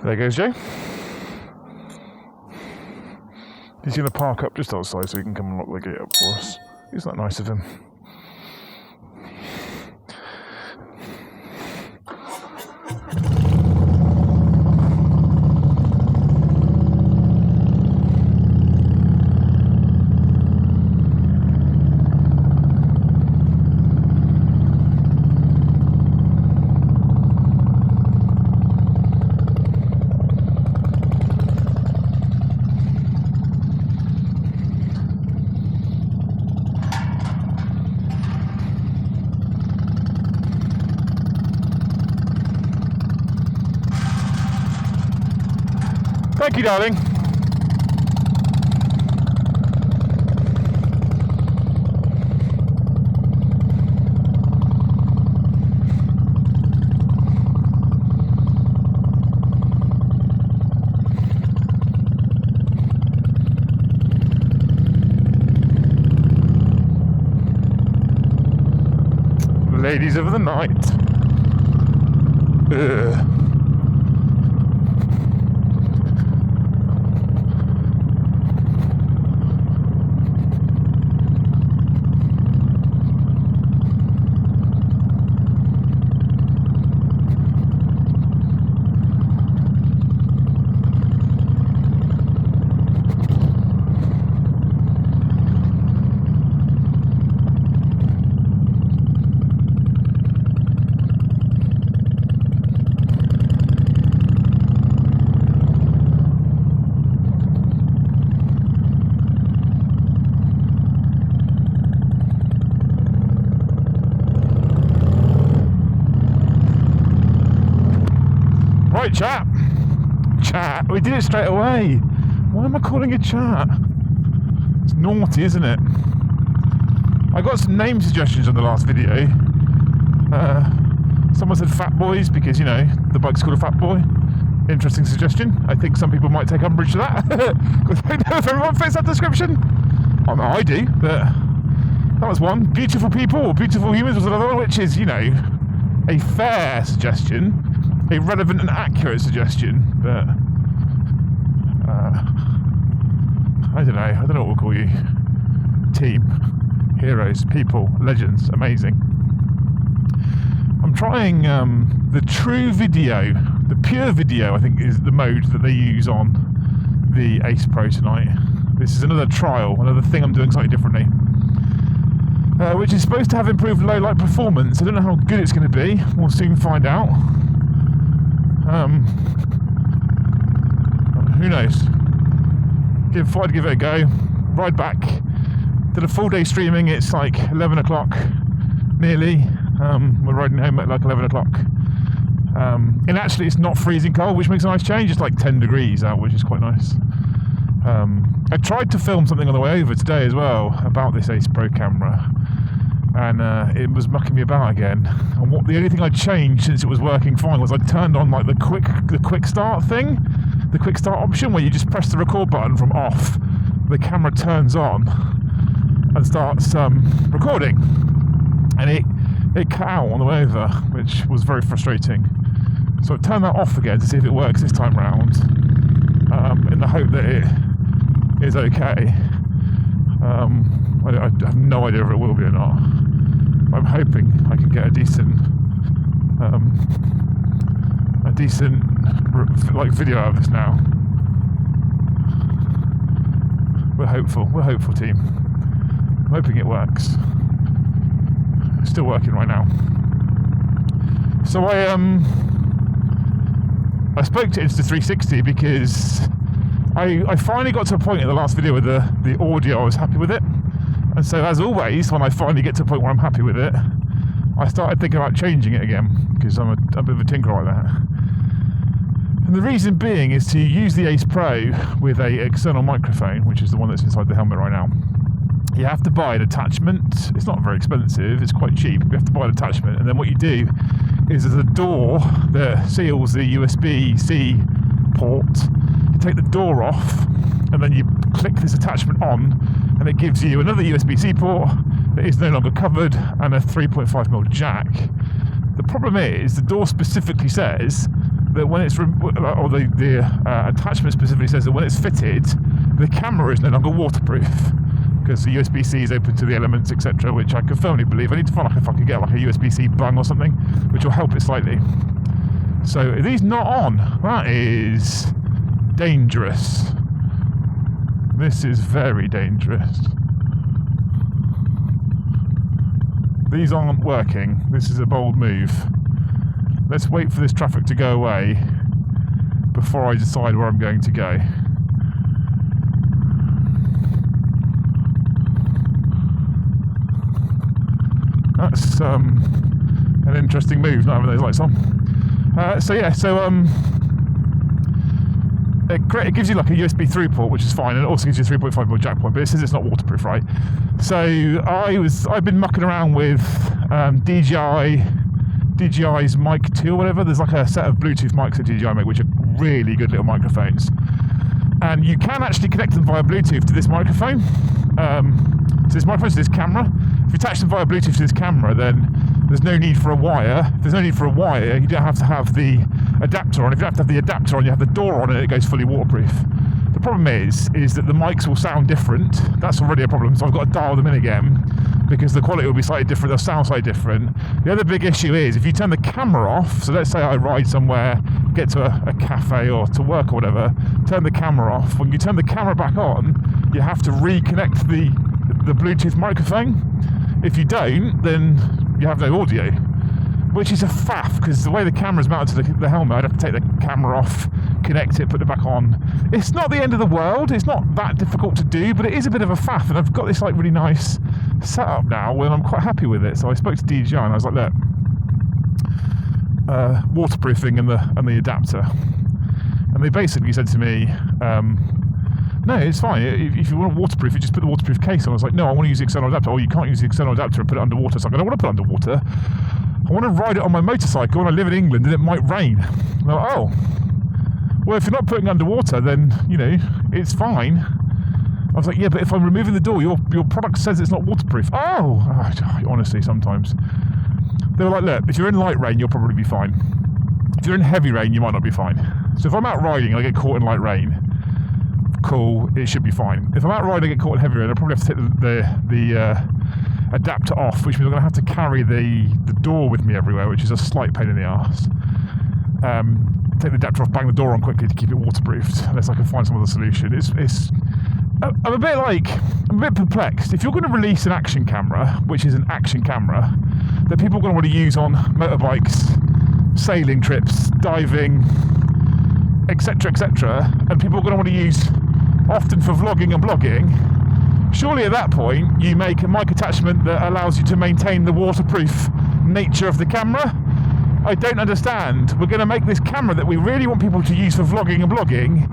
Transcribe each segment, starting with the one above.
There goes Joe. He's going to park up just outside so he can come and lock the gate up for us. Isn't that nice of him? Thank you, darling. Ladies of the night. Ugh. Right, chat, we did it straight away. Why am I calling it chat? It's naughty, isn't it? I got some name suggestions on the last video. Someone said Fat Boys because, you know, the bike's called a Fat Boy. Interesting suggestion. I think some people might take umbrage to that. Because I don't know if everyone fits that description. I mean, I do, but that was one. Beautiful people or beautiful humans was another one, which is, you know, a fair suggestion. A relevant and accurate suggestion, but I don't know what we'll call you. Team, heroes, people, legends, amazing. I'm trying the true video, the pure video, I think is the mode that they use on the Ace Pro tonight. This is another trial, another thing I'm doing slightly differently, which is supposed to have improved low light performance. I don't know how good it's going to be. We'll soon find out. Who knows? Thought I'd give it a go. Ride back. Did a full day streaming. It's like 11 o'clock, nearly. We're riding home at like 11 o'clock. And actually, it's not freezing cold, which makes a nice change. It's like 10 degrees out, which is quite nice. I tried to film something on the way over today as well about this Ace Pro camera. And it was mucking me about again. And the only thing I changed since it was working fine was I turned on like the quick start thing, the quick start option where you just press the record button from off, the camera turns on and starts recording, and it cut out on the way over, which was very frustrating. So I turned that off again to see if it works this time round, in the hope that it is okay. I have no idea if it will be or not. I'm hoping I can get a decent like video out of this now. We're hopeful team. I'm hoping it works. It's still working right now. So I spoke to Insta360 because I finally got to a point in the last video with the audio. I was happy with it. And so, as always, when I finally get to a point where I'm happy with it, I started thinking about changing it again, because I'm a bit of a tinker like that. And the reason being is to use the Ace Pro with an external microphone, which is the one that's inside the helmet right now. You have to buy an attachment. It's not very expensive, it's quite cheap. You have to buy an attachment, and then what you do is there's a door that seals the USB-C port. You take the door off, and then you click this attachment on, and it gives you another USB-C port that is no longer covered and a 3.5mm jack. The problem is the door specifically says that when it's, or the attachment specifically says that when it's fitted, the camera is no longer waterproof, because the USB-C is open to the elements, etc., which I can firmly believe. I need to find out if I can get like a USB-C bung or something, which will help it slightly. So are these not on? That is dangerous. This is very dangerous. These aren't working. This is a bold move. Let's wait for this traffic to go away before I decide where I'm going to go. That's an interesting move, not having those lights on. It gives you like a USB 3 port, which is fine, and it also gives you a 3.5mm jack point, but it says it's not waterproof, right? So I've been mucking around with DJI's Mic 2 or whatever. There's like a set of Bluetooth mics that DJI make, which are really good little microphones, and you can actually connect them via Bluetooth to this microphone. To this camera. If you attach them via Bluetooth to this camera, then there's no need for a wire. If there's no need for a wire, you don't have to have the adapter on. If you don't have to have the adapter on, you have the door on and it goes fully waterproof. The problem is that the mics will sound different. That's already a problem, so I've got to dial them in again because the quality will be slightly different, they'll sound slightly different. The other big issue is if you turn the camera off, so let's say I ride somewhere, get to a cafe or to work or whatever, turn the camera off. When you turn the camera back on, you have to reconnect the Bluetooth microphone. If you don't, then you have no audio, which is a faff because the way the camera's mounted to the helmet, I'd have to take the camera off, connect it, put it back on. It's not the end of the world, it's not that difficult to do, but it is a bit of a faff, and I've got this like really nice setup now and I'm quite happy with it. So I spoke to DJI and I was like, look, waterproofing and the adapter, and they basically said to me, no, it's fine. If you want to waterproof it, just put the waterproof case on. I was like, no, I want to use the external adapter. Oh, you can't use the external adapter and put it underwater. So I don't want to put it underwater. I want to ride it on my motorcycle, and I live in England, and it might rain. And I'm like, oh, well, if you're not putting it underwater, then, you know, it's fine. I was like, yeah, but if I'm removing the door, your product says it's not waterproof. Oh, honestly, sometimes. They were like, look, if you're in light rain, you'll probably be fine. If you're in heavy rain, you might not be fine. So if I'm out riding and I get caught in light rain, cool, it should be fine. If I'm out riding and get caught in heavy rain, I'll probably have to take the adapter off, which means I'm going to have to carry the door with me everywhere, which is a slight pain in the arse. Take the adapter off, bang the door on quickly to keep it waterproofed, unless I can find some other solution. I'm a bit perplexed. If you're going to release an action camera, which is an action camera, that people are going to want to use on motorbikes, sailing trips, diving, etc., and people are going to want to use often for vlogging and blogging, surely at that point you make a mic attachment that allows you to maintain the waterproof nature of the camera. I don't understand. We're going to make this camera that we really want people to use for vlogging and blogging,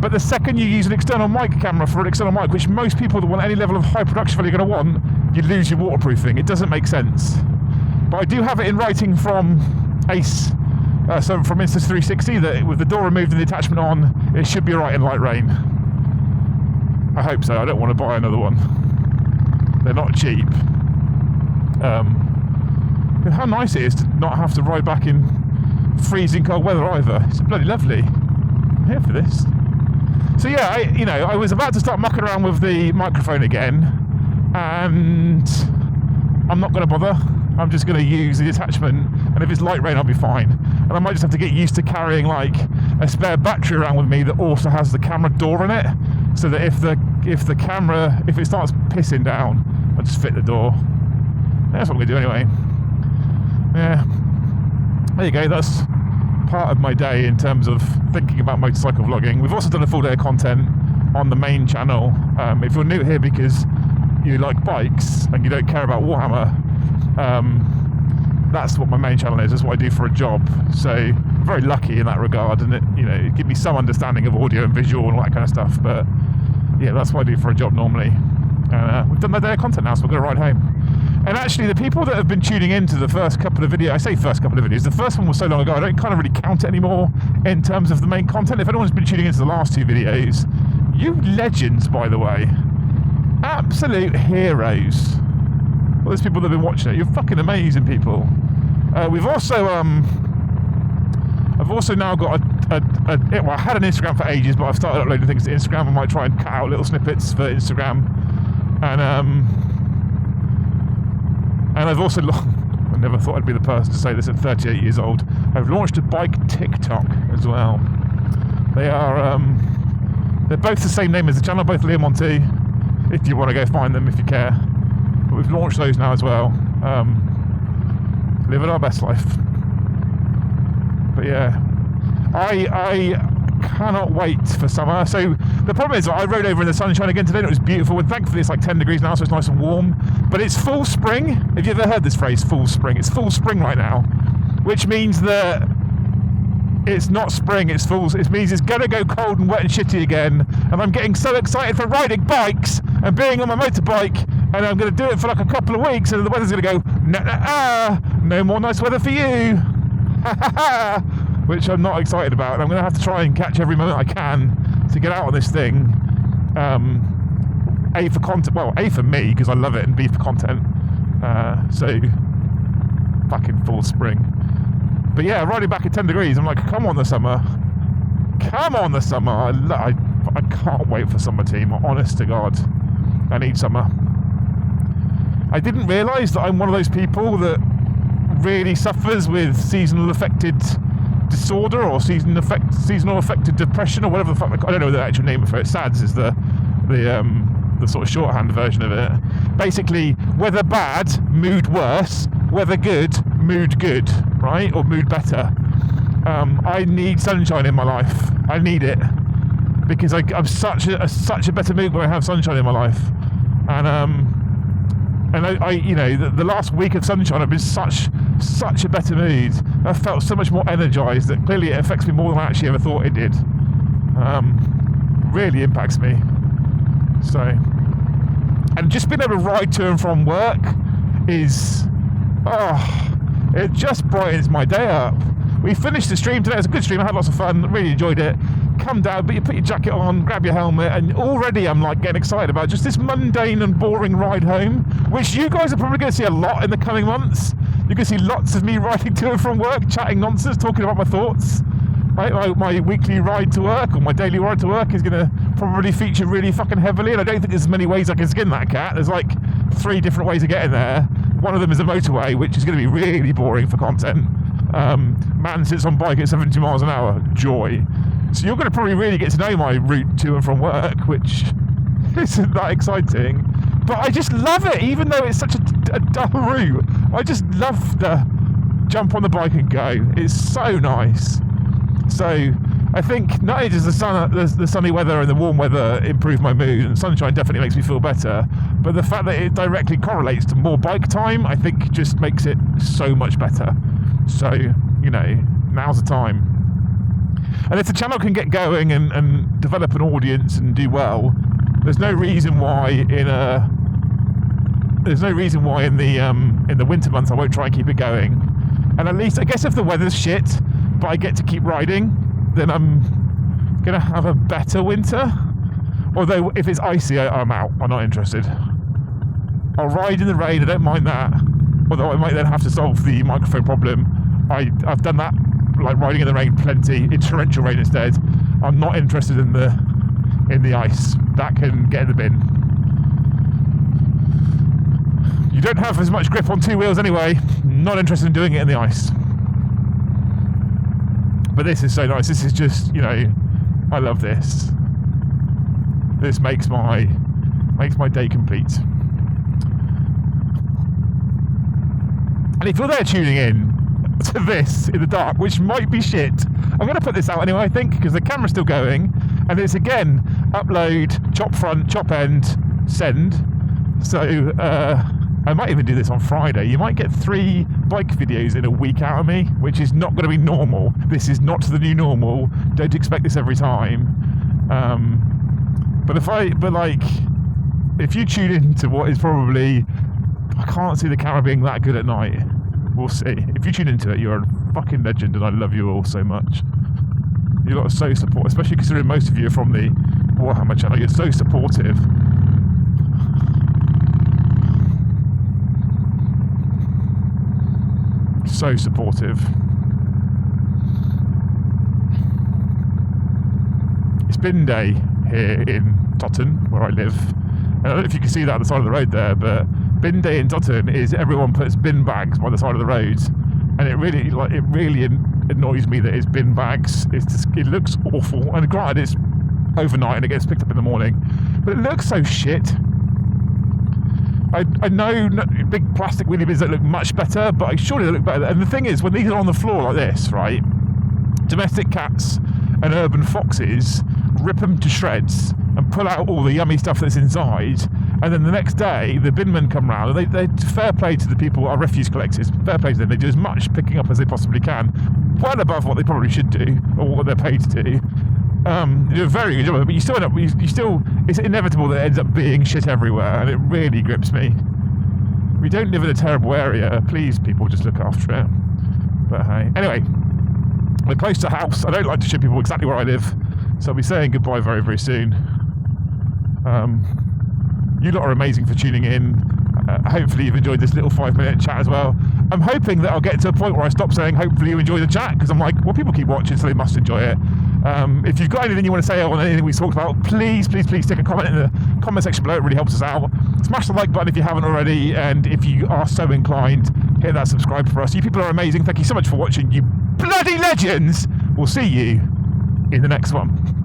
but the second you use an external mic camera for an external mic, which most people that want any level of high production value are going to want, you lose your waterproofing. It doesn't make sense. But I do have it in writing from Ace, so from Insta 360, that with the door removed and the attachment on, it should be alright in light rain. I hope so. I don't want to buy another one. They're not cheap. How nice it is to not have to ride back in freezing cold weather either. It's bloody lovely. I'm here for this. So yeah, I was about to start mucking around with the microphone again, and I'm not going to bother. I'm just going to use the attachment, and if it's light rain, I'll be fine. And I might just have to get used to carrying like a spare battery around with me that also has the camera door in it, so that if it starts pissing down, I'll just fit the door. That's what I'm going to do anyway. Yeah, there you go. That's part of my day in terms of thinking about motorcycle vlogging. We've also done a full day of content on the main channel. If you're new here because you like bikes and you don't care about Warhammer, that's what my main channel is. That's what I do for a job. So very lucky in that regard, and it gives me some understanding of audio and visual and all that kind of stuff. But yeah, that's what I do for a job normally. And we've done the day of content now, so we're going to ride home. And actually, the people that have been tuning into the first couple of videos, I say first couple of videos, the first one was so long ago, I don't kind of really count it anymore in terms of the main content. If anyone's been tuning into the last two videos, you legends, by the way. Absolute heroes. All those people that have been watching it, you're fucking amazing people. We've also I've also now got well, I had an Instagram for ages, but I've started uploading things to Instagram. I might try and cut out little snippets for Instagram, and I've also I never thought I'd be the person to say this at 38 years old. I've launched a bike TikTok as well. They are they're both the same name as the channel, both Liam Monty. If you want to go find them, if you care. But we've launched those now as well. Living our best life. But yeah, I cannot wait for summer. So the problem is, I rode over in the sunshine again today and it was beautiful, and thankfully it's like 10 degrees now, so it's nice and warm. But it's full spring. Have you ever heard this phrase, full spring? It's full spring right now, which means that it's not spring, it's full. It means it's gonna go cold and wet and shitty again, and I'm getting so excited for riding bikes and being on my motorbike, and I'm gonna do it for like a couple of weeks, and the weather's gonna go, no more nice weather for you. Which I'm not excited about, and I'm going to have to try and catch every moment I can to get out on this thing. A for content, well, A for me because I love it, and B for content. So fucking full spring. But yeah, riding back at 10 degrees, I'm like, come on the summer, come on the summer. I can't wait for summer, team. Honest to God, I need summer. I didn't realise that I'm one of those people that really suffers with seasonal affected disorder or seasonal affected depression or whatever the fuck. I don't know the actual name for it. SADS is the sort of shorthand version of it. Basically, weather bad, mood worse. Weather good, mood good, right? Or mood better. I need sunshine in my life. I need it because I'm such a better mood when I have sunshine in my life. And I you know, the last week of sunshine, I've been such a better mood. I felt so much more energised that clearly it affects me more than I actually ever thought it did. Really impacts me. So, and just being able to ride to and from work is, it just brightens my day up. We finished the stream today. It was a good stream. I had lots of fun. Really enjoyed it. Come down, but you put your jacket on, grab your helmet, and already I'm like getting excited about just this mundane and boring ride home, which you guys are probably going to see a lot in the coming months. You're going to see lots of me riding to and from work, chatting nonsense, talking about my thoughts. Right? My weekly ride to work or my daily ride to work is going to probably feature really fucking heavily, and I don't think there's many ways I can skin that cat. There's like 3 different ways of getting there. One of them is a motorway, which is going to be really boring for content. Man sits on bike at 70 miles an hour. Joy. So you're going to probably really get to know my route to and from work, which isn't that exciting. But I just love it, even though it's such a dull route. I just love to jump on the bike and go. It's so nice. So I think not only does the sunny weather and the warm weather improve my mood, and sunshine definitely makes me feel better, but the fact that it directly correlates to more bike time, I think just makes it so much better. So, you know, now's the time. And if the channel can get going and develop an audience and do well, there's no reason why in the winter months I won't try and keep it going. And at least, I guess if the weather's shit, but I get to keep riding, then I'm gonna have a better winter. Although if it's icy, I'm out. I'm not interested. I'll ride in the rain. I don't mind that. Although I might then have to solve the microphone problem. I've done that, like riding in the rain plenty, in torrential rain instead. I'm not interested in the ice. That can get in the bin. You don't have as much grip on 2 wheels anyway. Not interested in doing it in the ice. But this is so nice. This is just, you know, I love this. This makes my day complete. And if you're there tuning in to this in the dark, which might be shit, I'm going to put this out anyway, I think, because the camera's still going, and it's again upload, chop front, chop end, send. So I might even do this on Friday. You might get 3 bike videos in a week out of me, which is not going to be normal. This is not the new normal. Don't expect this every time. But if you tune in to what is probably, I can't see the camera being that good at night. We'll see. If you tune into it, you're a fucking legend, and I love you all so much. You lot are so supportive, especially considering most of you are from the Warhammer channel. You're so supportive. So supportive. bin day here in Totton, where I live. And I don't know if you can see that on the side of the road there, but bin day in Totton is everyone puts bin bags by the side of the road, and it really annoys me that it's bin bags. It looks awful, and granted it's overnight and it gets picked up in the morning, but it looks so shit. I know big plastic wheelie bins that look much better, but surely they look better. And the thing is, when these are on the floor like this, right, domestic cats and urban foxes rip them to shreds and pull out all the yummy stuff that's inside, and then the next day the binmen come round, and they fair play to the people, our refuse collectors, fair play to them, they do as much picking up as they possibly can, well above what they probably should do, or what they're paid to do. You do a very good job, but you still end up, it's inevitable that it ends up being shit everywhere, and it really grips me. We don't live in a terrible area, please people just look after it. But hey, anyway, we're close to house. I don't like to show people exactly where I live, so I'll be saying goodbye very, very soon. You lot are amazing for tuning in. Hopefully you've enjoyed this little 5-minute chat as well. I'm hoping that I'll get to a point where I stop saying hopefully you enjoy the chat, because I'm like, well, people keep watching, so they must enjoy it. If you've got anything you want to say on anything we talked about, please stick a comment in the comment section below. It really helps us out. Smash the like button if you haven't already, and if you are so inclined, hit that subscribe for us. You people are amazing. Thank you so much for watching, you bloody legends. We'll see you in the next one.